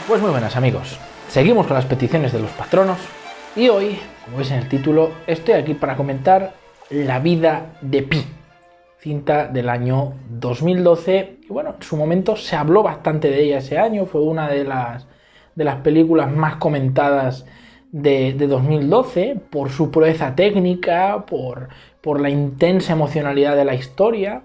Pues muy buenas amigos, seguimos con las peticiones de los patronos y hoy, como veis en el título, estoy aquí para comentar La vida de Pi, cinta del año 2012 y bueno, en su momento se habló bastante de ella ese año, fue una de las películas más comentadas de 2012 por su proeza técnica, por la intensa emocionalidad de la historia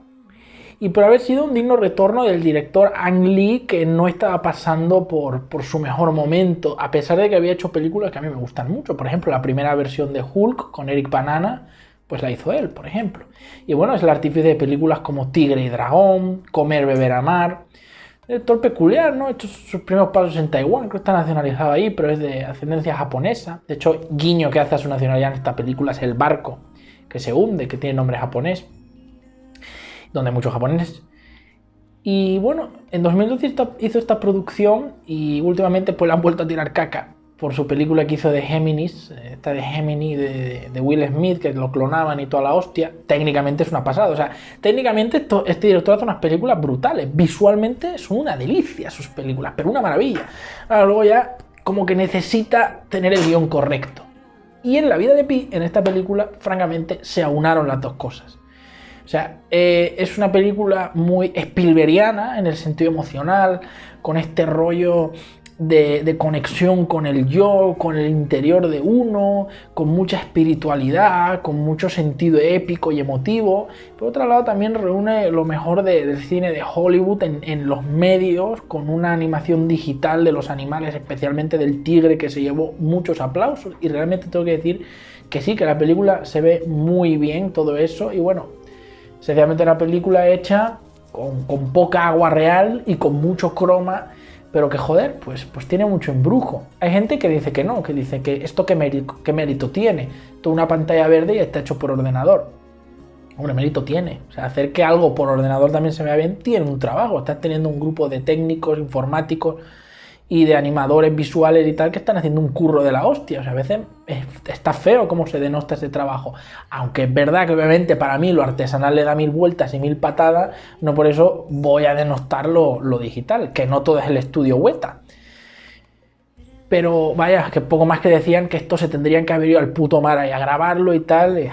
y por haber sido un digno retorno del director Ang Lee, que no estaba pasando por su mejor momento, a pesar de que había hecho películas que a mí me gustan mucho. Por ejemplo, la primera versión de Hulk con Eric Bana, pues la hizo él, por ejemplo. Y bueno, es el artífice de películas como Tigre y Dragón, Comer, Beber, Amar. Director peculiar, ¿no? Estos sus primeros pasos en Taiwán, creo que está nacionalizado ahí, pero es de ascendencia japonesa. De hecho, guiño que hace a su nacionalidad en esta película es el barco que se hunde, que tiene nombre japonés, donde hay muchos japoneses. Y bueno, en 2012 hizo esta producción y últimamente pues le han vuelto a tirar caca por su película que hizo de Géminis, esta de Gemini de Will Smith, que lo clonaban y toda la hostia. Técnicamente es una pasada, o sea, técnicamente este director hace unas películas brutales, visualmente son una delicia sus películas, pero una maravilla. Ahora, luego ya como que necesita tener el guión correcto. Y en La vida de Pi, en esta película, francamente, se aunaron las dos cosas. O sea, es una película muy Spielbergiana en el sentido emocional, con este rollo de conexión con el yo, con el interior de uno, con mucha espiritualidad, con mucho sentido épico y emotivo. Por otro lado, también reúne lo mejor del cine de Hollywood en los medios, con una animación digital de los animales, especialmente del tigre, que se llevó muchos aplausos. Y realmente tengo que decir que sí, que la película se ve muy bien, todo eso, y bueno, sencillamente una película hecha con poca agua real y con mucho croma, pero que joder, pues tiene mucho embrujo. Hay gente que dice que no, que dice que esto qué mérito tiene, toda una pantalla verde y está hecho por ordenador. Hombre, mérito tiene, o sea, hacer que algo por ordenador también se vea bien tiene un trabajo. Estás teniendo un grupo de técnicos, informáticos y de animadores visuales y tal que están haciendo un curro de la hostia. O sea, a veces está feo cómo se denota ese trabajo, aunque es verdad que obviamente para mí lo artesanal le da mil vueltas y mil patadas, no por eso voy a denostar lo digital, que no todo es el estudio Weta. Pero vaya, que poco más que decían que esto se tendrían que haber ido al puto mar ahí a grabarlo y tal.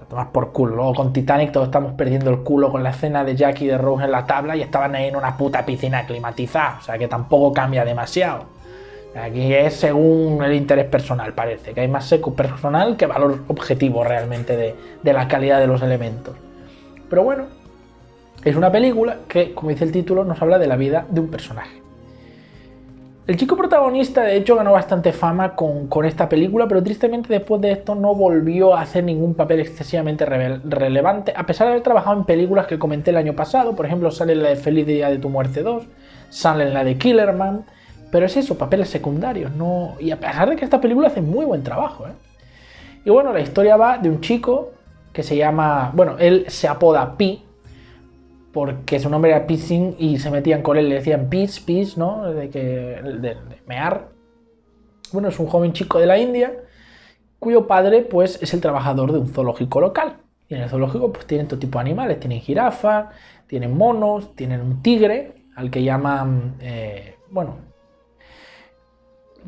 Tomas por culo. Luego con Titanic todos estamos perdiendo el culo con la escena de Jack y de Rose en la tabla y estaban ahí en una puta piscina climatizada, o sea que tampoco cambia demasiado. Aquí es según el interés personal, parece que hay más seco personal que valor objetivo realmente de la calidad de los elementos. Pero bueno, es una película que, como dice el título, nos habla de la vida de un personaje. El chico protagonista, de hecho, ganó bastante fama con esta película, pero tristemente después de esto no volvió a hacer ningún papel excesivamente relevante, a pesar de haber trabajado en películas que comenté el año pasado. Por ejemplo, sale en la de Feliz Día de tu Muerte 2, sale en la de Killerman, pero es eso, papeles secundarios, ¿no? Y a pesar de que esta película hace muy buen trabajo, ¿eh? Y bueno, la historia va de un chico que se llama, bueno, él se apoda Pi, porque su nombre era Pissing y se metían con él, le decían Piss, ¿no? De mear. Bueno, es un joven chico de la India cuyo padre pues es el trabajador de un zoológico local. Y en el zoológico pues tienen todo tipo de animales, tienen jirafas, tienen monos, tienen un tigre, al que llaman, bueno,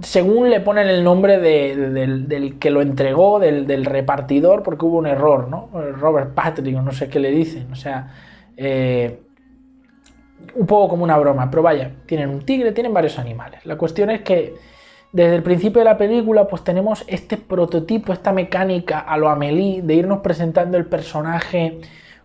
según le ponen el nombre del que lo entregó, del repartidor, porque hubo un error, ¿no? Robert Patrick, o no sé qué le dicen, o sea, un poco como una broma, pero vaya, tienen un tigre, tienen varios animales. La cuestión es que desde el principio de la película pues tenemos este prototipo, esta mecánica a lo Amélie de irnos presentando el personaje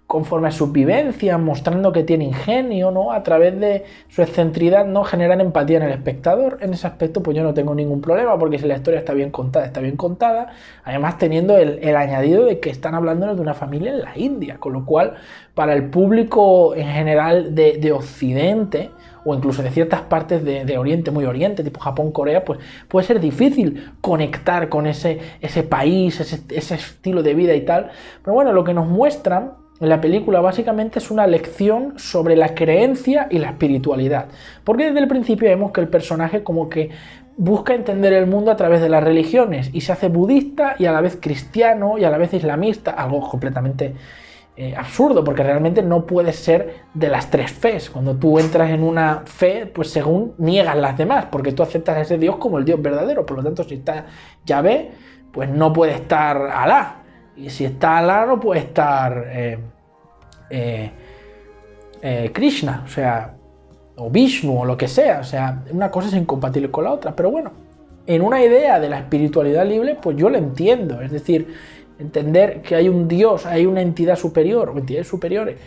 conforme a sus vivencias, mostrando que tiene ingenio, ¿no? A través de su excentricidad, ¿no? Generan empatía en el espectador. En ese aspecto pues yo no tengo ningún problema, porque si la historia está bien contada, además teniendo el añadido de que están hablándonos de una familia en la India, con lo cual para el público en general de Occidente, o incluso de ciertas partes de Oriente, muy Oriente, tipo Japón, Corea, pues puede ser difícil conectar con ese país, ese estilo de vida y tal. Pero bueno, lo que nos muestran en la película básicamente es una lección sobre la creencia y la espiritualidad, porque desde el principio vemos que el personaje como que busca entender el mundo a través de las religiones y se hace budista y a la vez cristiano y a la vez islamista, algo completamente absurdo, porque realmente no puedes ser de las tres fes. Cuando tú entras en una fe, pues según niegas las demás, porque tú aceptas a ese Dios como el Dios verdadero. Por lo tanto, si está Yahvé, pues no puede estar Alá. Y si está Alá, no puede estar Krishna, o sea, o Vishnu, o lo que sea. O sea, una cosa es incompatible con la otra. Pero bueno, en una idea de la espiritualidad libre, pues yo lo entiendo. Es decir, entender que hay un Dios, hay una entidad superior o entidades superiores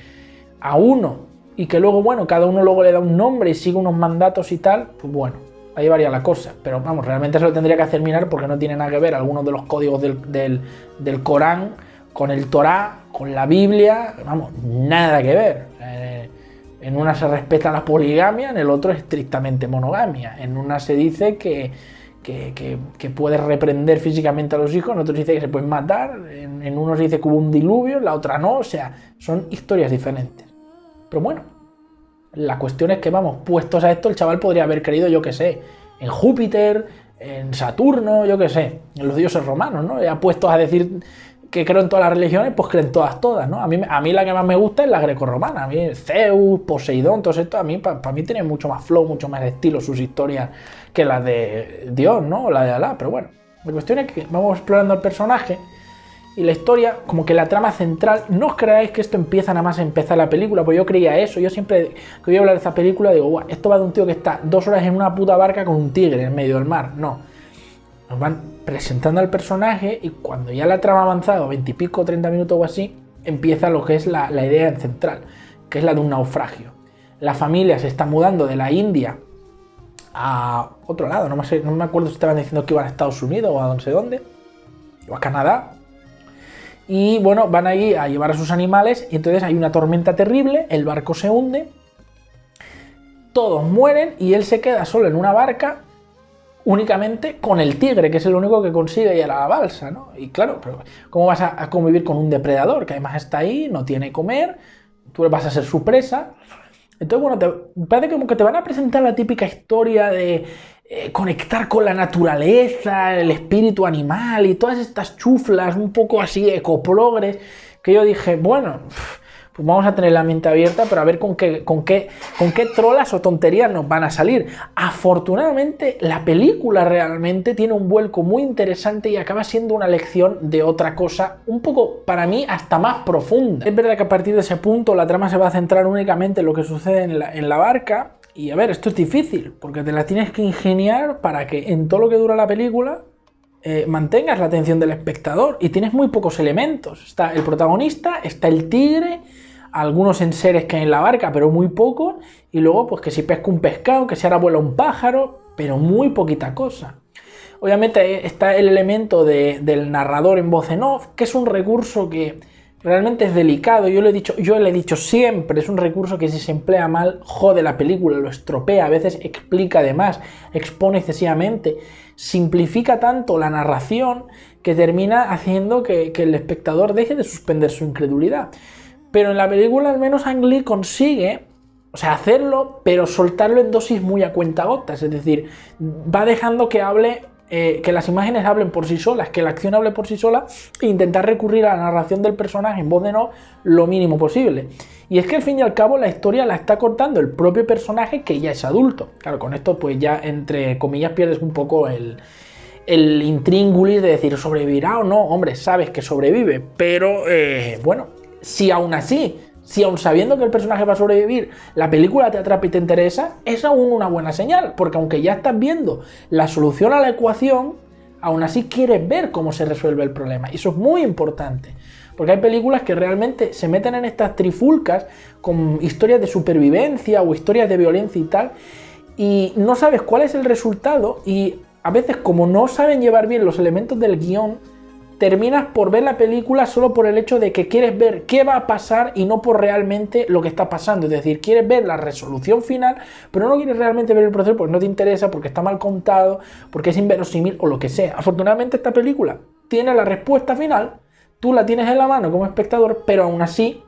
a uno, y que luego, bueno, cada uno luego le da un nombre y sigue unos mandatos y tal, pues bueno, ahí varía la cosa. Pero vamos, realmente se lo tendría que hacer mirar, porque no tiene nada que ver algunos de los códigos del Corán con el Torá, con la Biblia, vamos, nada que ver. En una se respeta la poligamia, en el otro es estrictamente monogamia. En una se dice que puedes reprender físicamente a los hijos, en otro se dice que se pueden matar, en uno se dice que hubo un diluvio, en la otra no, o sea, son historias diferentes. Pero bueno, la cuestión es que, vamos, puestos a esto, el chaval podría haber creído, yo qué sé, en Júpiter, en Saturno, yo qué sé, en los dioses romanos, ¿no? Ya puestos a decir que creo en todas las religiones, pues creen todas, ¿no? A mí la que más me gusta es la grecorromana. A mí Zeus, Poseidón, todo esto, a mí, para mí tiene mucho más flow, mucho más estilo sus historias que las de Dios, ¿no? O la de Alá, pero bueno. La cuestión es que vamos explorando el personaje y la historia, como que la trama central. No os creáis que esto empieza nada más a empezar la película, pues yo creía eso. Yo siempre que voy a hablar de esta película digo, guau, esto va de un tío que está 2 horas en una puta barca con un tigre en medio del mar. No. Nos van presentando al personaje y cuando ya la trama ha avanzado 20 y pico, 30 minutos o así, empieza lo que es la idea central, que es la de un naufragio. La familia se está mudando de la India a otro lado, no me acuerdo si estaban diciendo que iban a Estados Unidos o a no sé dónde, o a Canadá. Y bueno, van ahí a llevar a sus animales y entonces hay una tormenta terrible, el barco se hunde, todos mueren y él se queda solo en una barca únicamente con el tigre, que es el único que consigue ir a la balsa, ¿no? Y claro, pero ¿cómo vas a convivir con un depredador que además está ahí, no tiene comer, tú vas a ser su presa? Entonces, bueno, parece como que te van a presentar la típica historia de conectar con la naturaleza, el espíritu animal y todas estas chuflas un poco así ecoprogres, que yo dije, bueno, pues vamos a tener la mente abierta, pero a ver con qué trolas o tonterías nos van a salir. Afortunadamente, la película realmente tiene un vuelco muy interesante y acaba siendo una lección de otra cosa, un poco, para mí, hasta más profunda. Es verdad que a partir de ese punto la trama se va a centrar únicamente en lo que sucede en la barca, y a ver, esto es difícil, porque te la tienes que ingeniar para que en todo lo que dura la película mantengas la atención del espectador, y tienes muy pocos elementos. Está el protagonista, está el tigre, algunos enseres que hay en la barca, pero muy pocos, y luego pues que si pesca un pescado, que si ahora vuela un pájaro, pero muy poquita cosa. Obviamente está el elemento del narrador en voz en off, que es un recurso que realmente es delicado. Yo le he dicho siempre, es un recurso que si se emplea mal jode la película, lo estropea, a veces explica de más, expone excesivamente, simplifica tanto la narración que termina haciendo que el espectador deje de suspender su incredulidad. Pero en la película al menos Ang Lee consigue, o sea, hacerlo, pero soltarlo en dosis muy a cuentagotas. Es decir, va dejando que hable, que las imágenes hablen por sí solas, que la acción hable por sí sola, e intentar recurrir a la narración del personaje en voz de no lo mínimo posible. Y es que al fin y al cabo la historia la está cortando el propio personaje, que ya es adulto. Claro, con esto pues ya entre comillas pierdes un poco el intríngulis de decir sobrevivirá o no. Hombre, sabes que sobrevive, pero bueno, si aún así, si aún sabiendo que el personaje va a sobrevivir, la película te atrapa y te interesa, es aún una buena señal, porque aunque ya estás viendo la solución a la ecuación, aún así quieres ver cómo se resuelve el problema. Y eso es muy importante, porque hay películas que realmente se meten en estas trifulcas con historias de supervivencia o historias de violencia y tal, y no sabes cuál es el resultado, y a veces, como no saben llevar bien los elementos del guión, terminas por ver la película solo por el hecho de que quieres ver qué va a pasar y no por realmente lo que está pasando. Es decir, quieres ver la resolución final, pero no quieres realmente ver el proceso porque no te interesa, porque está mal contado, porque es inverosímil o lo que sea. Afortunadamente esta película tiene la respuesta final, tú la tienes en la mano como espectador, pero aún así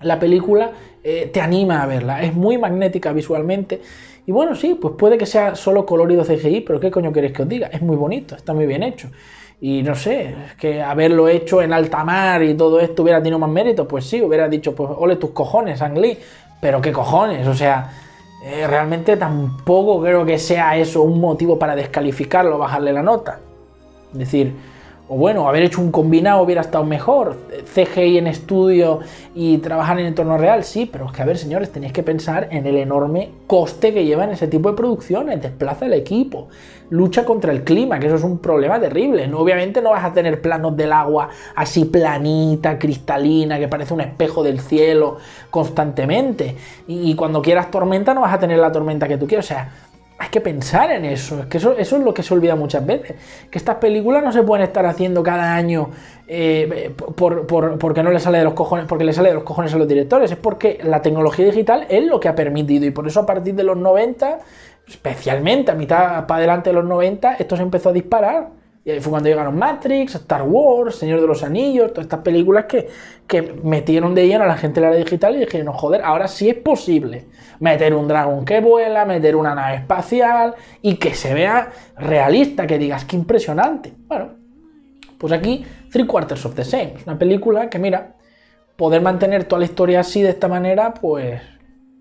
la película te anima a verla. Es muy magnética visualmente. Y bueno, sí, pues puede que sea solo colorido CGI, pero ¿qué coño queréis que os diga? Es muy bonito, está muy bien hecho. Y no sé, es que haberlo hecho en alta mar y todo esto hubiera tenido más mérito, pues sí, hubiera dicho, pues ole tus cojones, Ang Lee, pero qué cojones, o sea, realmente tampoco creo que sea eso un motivo para descalificarlo, bajarle la nota. Es decir, o bueno, haber hecho un combinado hubiera estado mejor, CGI en estudio y trabajar en entorno real, sí, pero es que a ver, señores, tenéis que pensar en el enorme coste que llevan ese tipo de producciones, desplaza el equipo, lucha contra el clima, que eso es un problema terrible. No, obviamente no vas a tener planos del agua así planita, cristalina, que parece un espejo del cielo constantemente, y cuando quieras tormenta no vas a tener la tormenta que tú quieres, o sea, hay que pensar en eso, es que eso es lo que se olvida muchas veces, que estas películas no se pueden estar haciendo cada año porque no le sale de los cojones, porque le sale de los cojones a los directores, es porque la tecnología digital es lo que ha permitido, y por eso a partir de los 90, especialmente a mitad para adelante de los 90, esto se empezó a disparar. Y ahí fue cuando llegaron Matrix, Star Wars, Señor de los Anillos, todas estas películas que metieron de lleno a la gente en la era digital y dijeron, joder, ahora sí es posible meter un dragón que vuela, meter una nave espacial y que se vea realista, que digas, qué impresionante. Bueno, pues aquí Three Quarters of the Same, es una película que, mira, poder mantener toda la historia así de esta manera, pues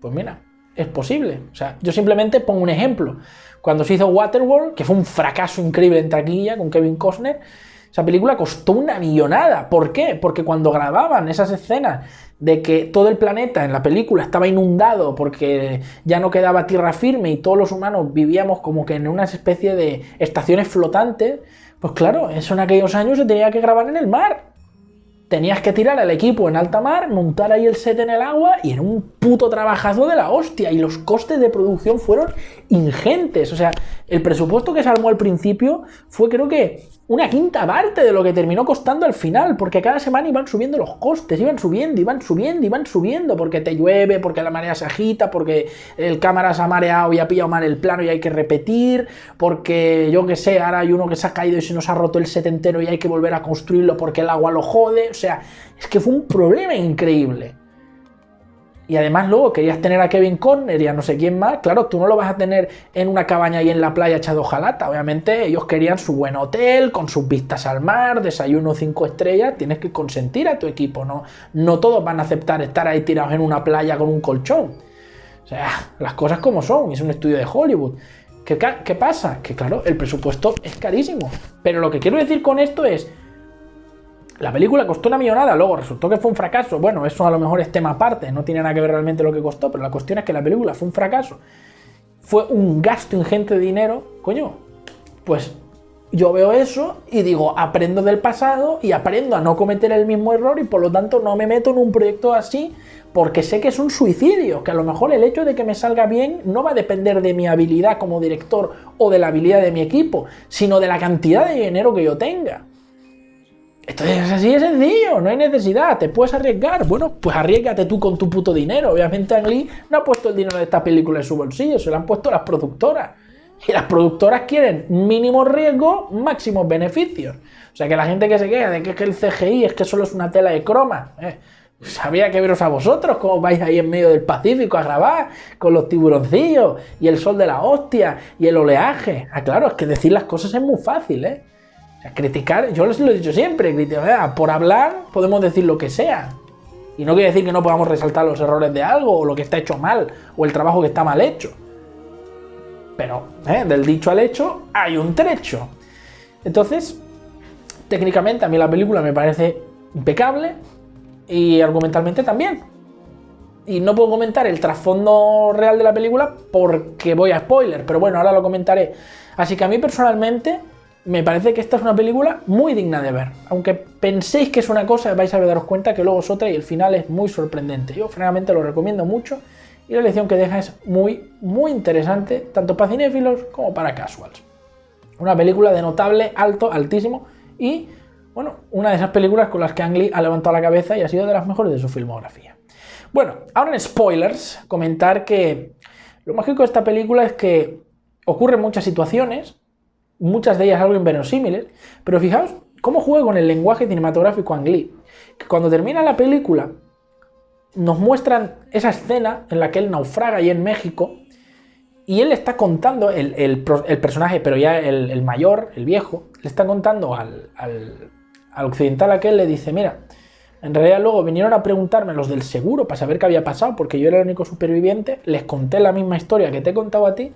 mira, es posible. O sea, yo simplemente pongo un ejemplo. Cuando se hizo Waterworld, que fue un fracaso increíble en taquilla con Kevin Costner, esa película costó una millonada. ¿Por qué? Porque cuando grababan esas escenas de que todo el planeta en la película estaba inundado porque ya no quedaba tierra firme y todos los humanos vivíamos como que en una especie de estaciones flotantes, pues claro, eso en aquellos años se tenía que grabar en el mar. Tenías que tirar al equipo en alta mar, montar ahí el set en el agua y era un puto trabajazo de la hostia y los costes de producción fueron ingentes. O sea, el presupuesto que se armó al principio fue, creo que, una quinta parte de lo que terminó costando al final, porque cada semana iban subiendo los costes, iban subiendo, porque te llueve, porque la marea se agita, porque el cámara se ha mareado y ha pillado mal el plano y hay que repetir, porque yo que sé, ahora hay uno que se ha caído y se nos ha roto el set entero y hay que volver a construirlo porque el agua lo jode. O sea, es que fue un problema increíble. Y además luego querías tener a Kevin Costner y a no sé quién más. Claro, tú no lo vas a tener en una cabaña ahí en la playa echado hojalata. Obviamente ellos querían su buen hotel, con sus vistas al mar, desayuno 5 estrellas. Tienes que consentir a tu equipo, ¿no? No todos van a aceptar estar ahí tirados en una playa con un colchón. O sea, las cosas como son. Es un estudio de Hollywood. ¿Qué pasa? Que claro, el presupuesto es carísimo. Pero lo que quiero decir con esto es... La película costó una millonada, luego resultó que fue un fracaso. Bueno, eso a lo mejor es tema aparte, no tiene nada que ver realmente lo que costó, pero la cuestión es que la película fue un fracaso. Fue un gasto ingente de dinero, coño. Pues yo veo eso y digo, aprendo del pasado y aprendo a no cometer el mismo error y por lo tanto no me meto en un proyecto así porque sé que es un suicidio, que a lo mejor el hecho de que me salga bien no va a depender de mi habilidad como director o de la habilidad de mi equipo, sino de la cantidad de dinero que yo tenga. Entonces es así de sencillo, no hay necesidad, te puedes arriesgar. Bueno, pues arriésgate tú con tu puto dinero. Obviamente Ang Lee no ha puesto el dinero de esta película en su bolsillo, se lo han puesto las productoras. Y las productoras quieren mínimo riesgo, máximos beneficios. O sea que la gente que se queja de que el CGI es que solo es una tela de croma, pues habría que veros a vosotros cómo vais ahí en medio del Pacífico a grabar con los tiburoncillos y el sol de la hostia y el oleaje. Ah, claro, es que decir las cosas es muy fácil, O sea, criticar, yo les lo he dicho siempre, por hablar podemos decir lo que sea. Y no quiere decir que no podamos resaltar los errores de algo, o lo que está hecho mal, o el trabajo que está mal hecho. Pero, del dicho al hecho, hay un trecho. Entonces, técnicamente a mí la película me parece impecable, y argumentalmente también. Y no puedo comentar el trasfondo real de la película porque voy a spoiler, pero bueno, ahora lo comentaré. Así que a mí personalmente... me parece que esta es una película muy digna de ver. Aunque penséis que es una cosa, vais a daros cuenta que luego es otra y el final es muy sorprendente. Yo francamente lo recomiendo mucho y la lección que deja es muy, muy interesante, tanto para cinéfilos como para casuals. Una película de notable, alto, altísimo y, bueno, una de esas películas con las que Ang Lee ha levantado la cabeza y ha sido de las mejores de su filmografía. Bueno, ahora en spoilers, comentar que lo mágico de esta película es que ocurren muchas situaciones, muchas de ellas algo inverosímiles, pero fijaos cómo juega con el lenguaje cinematográfico Ang Lee, que cuando termina la película nos muestran esa escena en la que él naufraga ahí en México Y él le está contando, el personaje, pero ya el mayor, el viejo, le está contando al occidental aquel, le dice, mira, en realidad luego vinieron a preguntarme los del seguro para saber qué había pasado, porque yo era el único superviviente, les conté la misma historia que te he contado a ti,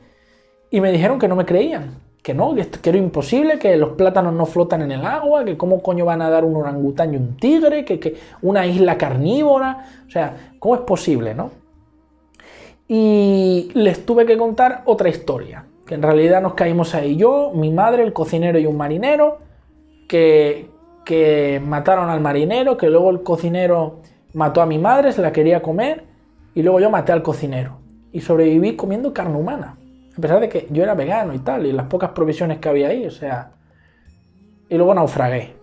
y me dijeron que no me creían, que no, que era imposible, que los plátanos no flotan en el agua, que cómo coño van a dar un orangután y un tigre, que una isla carnívora, o sea, ¿cómo es posible, no? Y les tuve que contar otra historia, que en realidad nos caímos ahí yo, mi madre, el cocinero y un marinero, que mataron al marinero, que luego el cocinero mató a mi madre, se la quería comer, y luego yo maté al cocinero. Y sobreviví comiendo carne humana, a pesar de que yo era vegano y tal, y las pocas provisiones que había ahí, o sea... Y luego naufragué.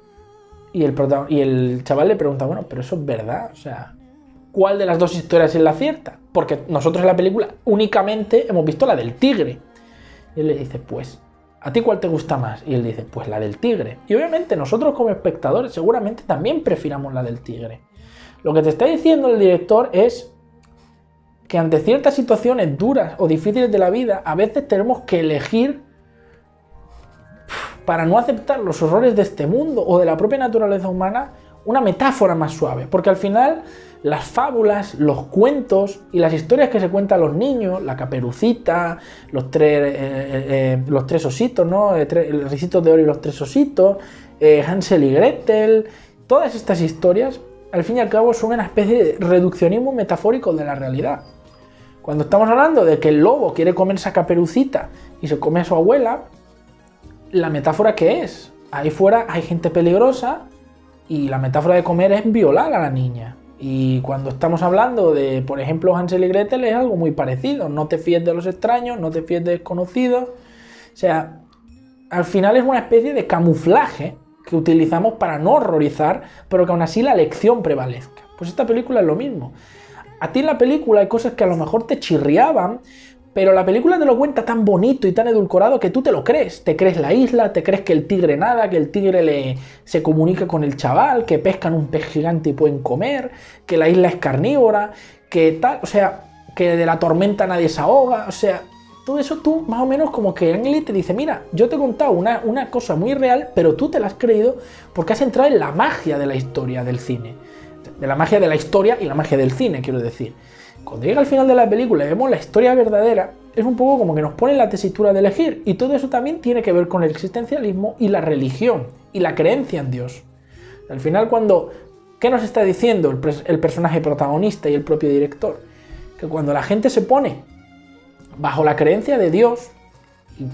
Y el chaval le pregunta, bueno, pero eso es verdad, o sea... ¿Cuál de las dos historias es la cierta? Porque nosotros en la película únicamente hemos visto la del tigre. Y él le dice, pues, ¿a ti cuál te gusta más? Y él dice, pues la del tigre. Y obviamente nosotros como espectadores seguramente también prefiramos la del tigre. Lo que te está diciendo el director es que ante ciertas situaciones duras o difíciles de la vida, a veces tenemos que elegir para no aceptar los horrores de este mundo o de la propia naturaleza humana, una metáfora más suave. Porque al final las fábulas, los cuentos y las historias que se cuentan a los niños, la Caperucita, los tres ositos, ¿no? El Ricitos de Oro y los tres ositos, Hansel y Gretel, todas estas historias, al fin y al cabo, son una especie de reduccionismo metafórico de la realidad. Cuando estamos hablando de que el lobo quiere comerse a Caperucita y se come a su abuela, la metáfora ¿qué es? Ahí fuera hay gente peligrosa y la metáfora de comer es violar a la niña. Y cuando estamos hablando de, por ejemplo, Hansel y Gretel, es algo muy parecido. No te fíes de los extraños, no te fíes de desconocidos. O sea, al final es una especie de camuflaje que utilizamos para no horrorizar, pero que aún así la lección prevalezca. Pues esta película es lo mismo. A ti en la película hay cosas que a lo mejor te chirriaban, pero la película te lo cuenta tan bonito y tan edulcorado que tú te lo crees. Te crees la isla, te crees que el tigre nada, que el tigre se comunica con el chaval, que pescan un pez gigante y pueden comer, que la isla es carnívora, que tal, o sea, que de la tormenta nadie se ahoga, o sea, todo eso tú más o menos como que Ang Lee te dice, mira, yo te he contado una cosa muy real, pero tú te la has creído porque has entrado en la magia de la historia del cine. De la magia de la historia y la magia del cine, quiero decir. Cuando llega al final de la película y vemos la historia verdadera, es un poco como que nos pone la tesitura de elegir, y todo eso también tiene que ver con el existencialismo y la religión, y la creencia en Dios. Al final, ¿qué nos está diciendo el personaje protagonista y el propio director? Que cuando la gente se pone bajo la creencia de Dios, y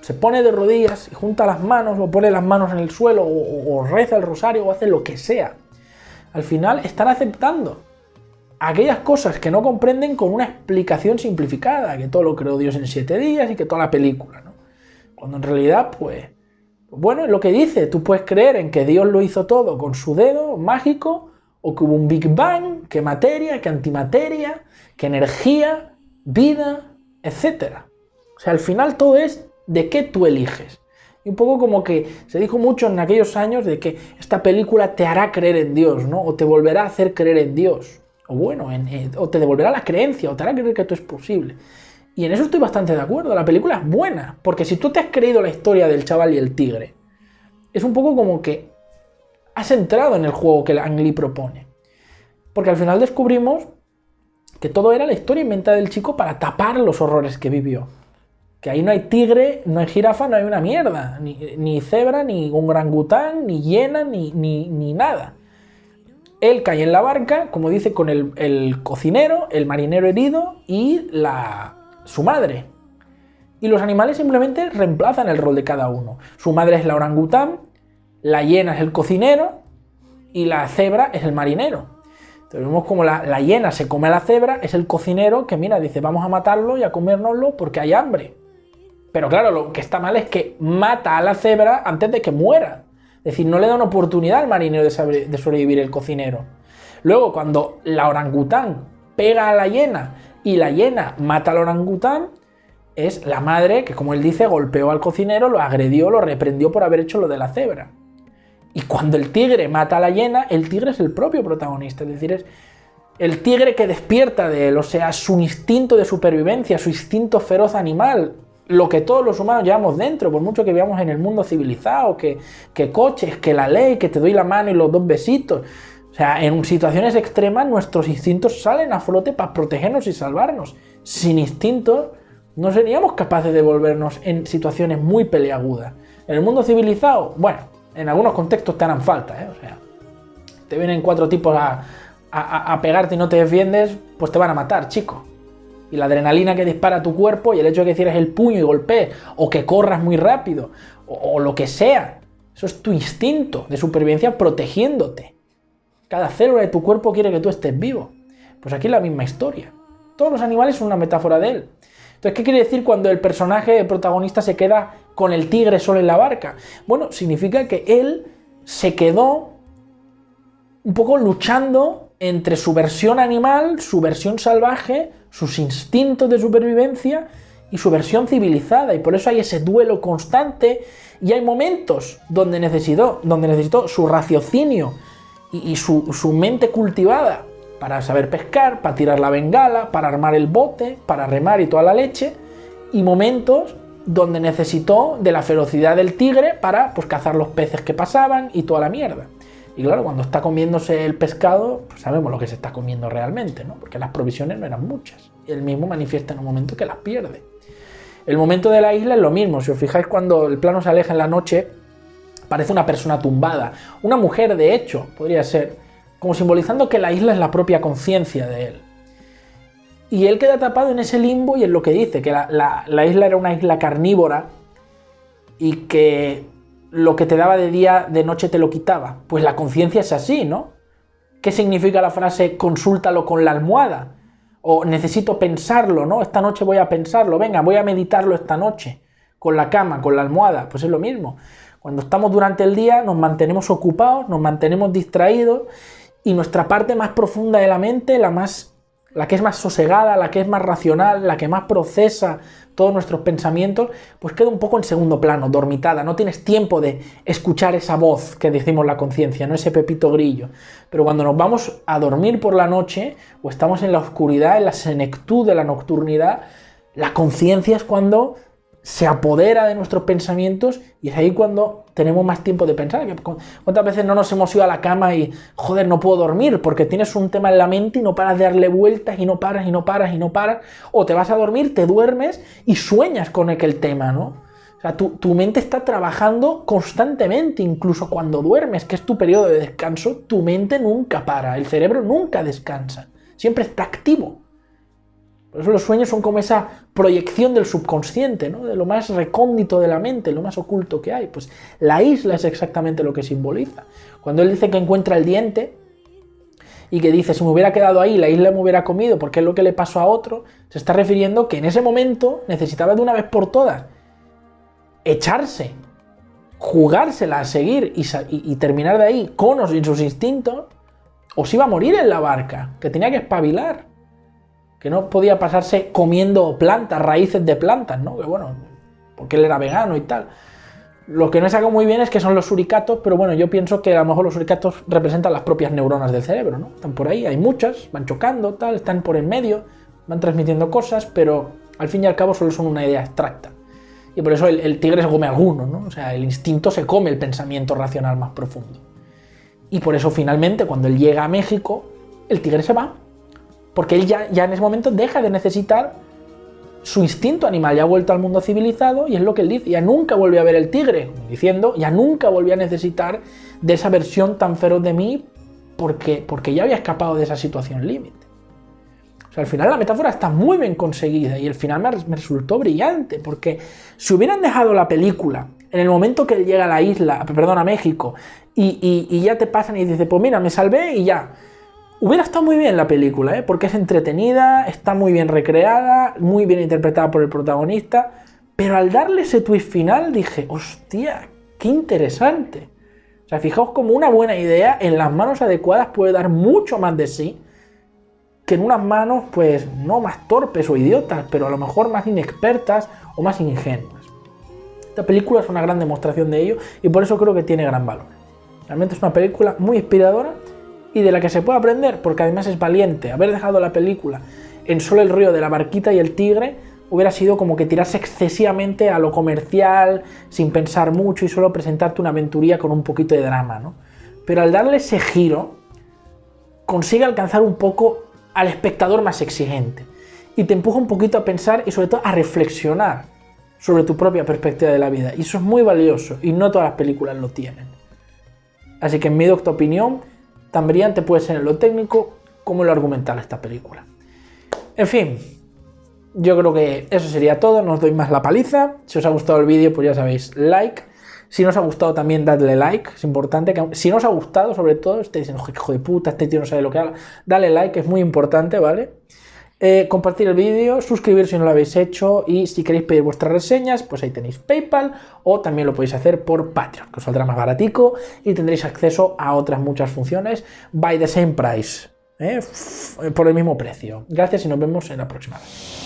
se pone de rodillas y junta las manos, o pone las manos en el suelo, o reza el rosario, o hace lo que sea, al final están aceptando aquellas cosas que no comprenden con una explicación simplificada, que todo lo creó Dios en 7 días y que toda la película, ¿no? Cuando en realidad, pues bueno, es lo que dice, tú puedes creer en que Dios lo hizo todo con su dedo mágico, o que hubo un Big Bang, que materia, que antimateria, que energía, vida, etc. O sea, al final todo es de qué tú eliges. Y un poco como que se dijo mucho en aquellos años de que esta película te hará creer en Dios, ¿no? O te volverá a hacer creer en Dios. O bueno, o te devolverá la creencia, o te hará creer que esto es posible. Y en eso estoy bastante de acuerdo, la película es buena, porque si tú te has creído la historia del chaval y el tigre, es un poco como que has entrado en el juego que Ang Lee propone. Porque al final descubrimos que todo era la historia inventada del chico para tapar los horrores que vivió. Que ahí no hay tigre, no hay jirafa, no hay una mierda, ni cebra, ni un orangután, ni hiena, ni nada. Él cae en la barca, como dice, con el cocinero, el marinero herido y su madre. Y los animales simplemente reemplazan el rol de cada uno. Su madre es la orangután, la hiena es el cocinero y la cebra es el marinero. Entonces vemos como la hiena se come a la cebra, es el cocinero que, mira, dice, vamos a matarlo y a comérnoslo porque hay hambre. Pero claro, lo que está mal es que mata a la cebra antes de que muera. Es decir, no le da una oportunidad al marinero de sobrevivir el cocinero. Luego, cuando la orangután pega a la hiena y la hiena mata al orangután, es la madre que, como él dice, golpeó al cocinero, lo agredió, lo reprendió por haber hecho lo de la cebra. Y cuando el tigre mata a la hiena, el tigre es el propio protagonista. Es decir, el tigre que despierta de él, o sea, su instinto de supervivencia, su instinto feroz animal, lo que todos los humanos llevamos dentro, por mucho que vivamos en el mundo civilizado, que coches, que la ley, que te doy la mano y los 2 besitos. O sea, en situaciones extremas nuestros instintos salen a flote para protegernos y salvarnos. Sin instintos no seríamos capaces de volvernos en situaciones muy peliagudas. En el mundo civilizado, bueno, en algunos contextos te harán falta, ¿eh? O sea, te vienen 4 tipos a pegarte y no te defiendes, pues te van a matar, chico. Y la adrenalina que dispara a tu cuerpo y el hecho de que cierres el puño y golpees, o que corras muy rápido, o lo que sea, eso es tu instinto de supervivencia protegiéndote. Cada célula de tu cuerpo quiere que tú estés vivo. Pues aquí es la misma historia. Todos los animales son una metáfora de él. Entonces, ¿qué quiere decir cuando el personaje protagonista se queda con el tigre solo en la barca? Bueno, significa que él se quedó un poco luchando entre su versión animal, su versión salvaje, sus instintos de supervivencia y su versión civilizada, y por eso hay ese duelo constante, y hay momentos donde necesitó su raciocinio y su mente cultivada para saber pescar, para tirar la bengala, para armar el bote, para remar y toda la leche, y momentos donde necesitó de la ferocidad del tigre para pues cazar los peces que pasaban y toda la mierda. Y claro, cuando está comiéndose el pescado, pues sabemos lo que se está comiendo realmente, ¿no? Porque las provisiones no eran muchas. Y él mismo manifiesta en un momento que las pierde. El momento de la isla es lo mismo. Si os fijáis, cuando el plano se aleja en la noche, parece una persona tumbada. Una mujer, de hecho, podría ser, como simbolizando que la isla es la propia conciencia de él. Y él queda atrapado en ese limbo y es lo que dice, que la isla era una isla carnívora y que lo que te daba de día, de noche te lo quitaba. Pues la conciencia es así, ¿no? ¿Qué significa la frase consúltalo con la almohada? O necesito pensarlo, ¿no? Esta noche voy a pensarlo, venga, voy a meditarlo esta noche, con la cama, con la almohada, pues es lo mismo. Cuando estamos durante el día nos mantenemos ocupados, nos mantenemos distraídos y nuestra parte más profunda de la mente, la que es más sosegada, la que es más racional, la que más procesa todos nuestros pensamientos, pues queda un poco en segundo plano, dormitada. No tienes tiempo de escuchar esa voz que decimos la conciencia, no ese Pepito Grillo. Pero cuando nos vamos a dormir por la noche, o estamos en la oscuridad, en la senectud de la nocturnidad, la conciencia es cuando se apodera de nuestros pensamientos y es ahí cuando tenemos más tiempo de pensar. ¿Cuántas veces no nos hemos ido a la cama y, joder, no puedo dormir porque tienes un tema en la mente y no paras de darle vueltas y no paras y no paras y no paras? O te vas a dormir, te duermes y sueñas con aquel tema, ¿no? O sea, tu mente está trabajando constantemente, incluso cuando duermes, que es tu periodo de descanso, tu mente nunca para, el cerebro nunca descansa, siempre está activo. Por eso los sueños son como esa proyección del subconsciente, ¿no? De lo más recóndito de la mente, lo más oculto que hay. Pues la isla es exactamente lo que simboliza. Cuando él dice que encuentra el diente y que dice, si me hubiera quedado ahí, la isla me hubiera comido porque es lo que le pasó a otro, se está refiriendo que en ese momento necesitaba de una vez por todas echarse, jugársela a seguir y terminar de ahí con o sin sus instintos, o se iba a morir en la barca, que tenía que espabilar. Que no podía pasarse comiendo plantas, raíces de plantas, ¿no? Que bueno, porque él era vegano y tal. Lo que no he sacado muy bien es que son los suricatos, pero bueno, yo pienso que a lo mejor los suricatos representan las propias neuronas del cerebro, ¿no? Están por ahí, hay muchas, van chocando, tal, están por en medio, van transmitiendo cosas, pero al fin y al cabo solo son una idea abstracta. Y por eso el tigre se come alguno, ¿no? O sea, el instinto se come el pensamiento racional más profundo. Y por eso finalmente, cuando él llega a México, el tigre se va. Porque él ya en ese momento deja de necesitar su instinto animal, ya ha vuelto al mundo civilizado y es lo que él dice, ya nunca volvió a ver el tigre, diciendo, ya nunca volví a necesitar de esa versión tan feroz de mí porque ya había escapado de esa situación límite. O sea, al final la metáfora está muy bien conseguida y el final me resultó brillante, porque si hubieran dejado la película en el momento que él llega a la isla, perdón, a México, y ya te pasan y dices, pues mira, me salvé y ya. Hubiera estado muy bien la película, porque es entretenida, está muy bien recreada, muy bien interpretada por el protagonista, pero al darle ese twist final dije, hostia, qué interesante. O sea, fijaos como una buena idea en las manos adecuadas puede dar mucho más de sí que en unas manos, pues, no más torpes o idiotas, pero a lo mejor más inexpertas o más ingenuas. Esta película es una gran demostración de ello y por eso creo que tiene gran valor. Realmente es una película muy inspiradora y de la que se puede aprender, porque además es valiente. Haber dejado la película en solo el río de la barquita y el tigre hubiera sido como que tirarse excesivamente a lo comercial, sin pensar mucho y solo presentarte una aventuría con un poquito de drama, ¿no? Pero al darle ese giro, consigue alcanzar un poco al espectador más exigente y te empuja un poquito a pensar y sobre todo a reflexionar sobre tu propia perspectiva de la vida. Y eso es muy valioso y no todas las películas lo tienen. Así que en mi docta opinión, tan brillante puede ser en lo técnico como en lo argumental esta película. En fin, yo creo que eso sería todo, no os doy más la paliza. Si os ha gustado el vídeo, pues ya sabéis, like. Si no os ha gustado también dadle like, es importante. Que, si no os ha gustado, sobre todo, estáis diciendo, hijo de puta, este tío no sabe lo que habla. Dale like, es muy importante, ¿vale? Compartir el vídeo, suscribiros si no lo habéis hecho y si queréis pedir vuestras reseñas, pues ahí tenéis PayPal o también lo podéis hacer por Patreon, que os saldrá más baratico y tendréis acceso a otras muchas funciones by the same price, por el mismo precio. Gracias y nos vemos en la próxima vez.